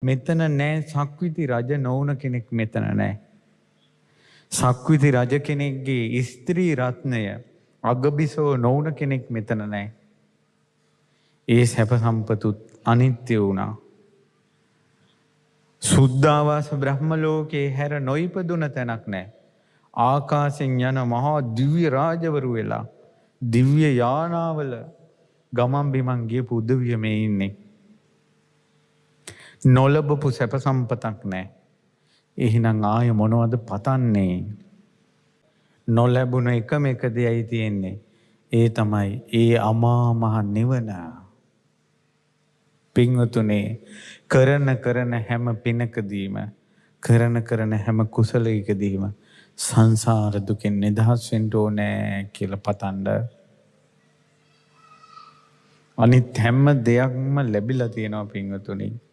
මෙතන නෑ සක්විති රජ නොවුන කෙනෙක් මෙතන නෑ. සක්විති රජ කෙනෙක්ගේ ස්ත්‍රී රත්නය අගබිසෝ නොවුන කෙනෙක් මෙතන නෑ. ඒ සැප සම්පතුත් අනිත්‍ය වුණා. සුද්ධාවාස බ්‍රහ්ම ලෝකේ හැර නොයිපදුන තැනක් නෑ. ආකාශෙන් යන මහා දිව්‍ය රාජවරු වෙලා දිව්‍ය යානාවල ගමන් බිමන් ගියපු උදවිය මේ ඉන්නේ. නොලබපු සැප සම්පතක් නෑ. එහෙනම් ආය මොනවද පතන්නේ? නොලැබුණ එකම එක දෙයයි තියෙන්නේ. ඒ තමයි ඒ අමා මහ නිවන. පින්වතුනේ කරන හැම පිනකදීම කරන හැම කුසලයකදීම සංසාර දුකෙන් නිදහස් වෙන්න ඕනේ කියලා පතන්න. අනිත් හැම දෙයක්ම ලැබිලා තියෙනවා පින්වතුනි.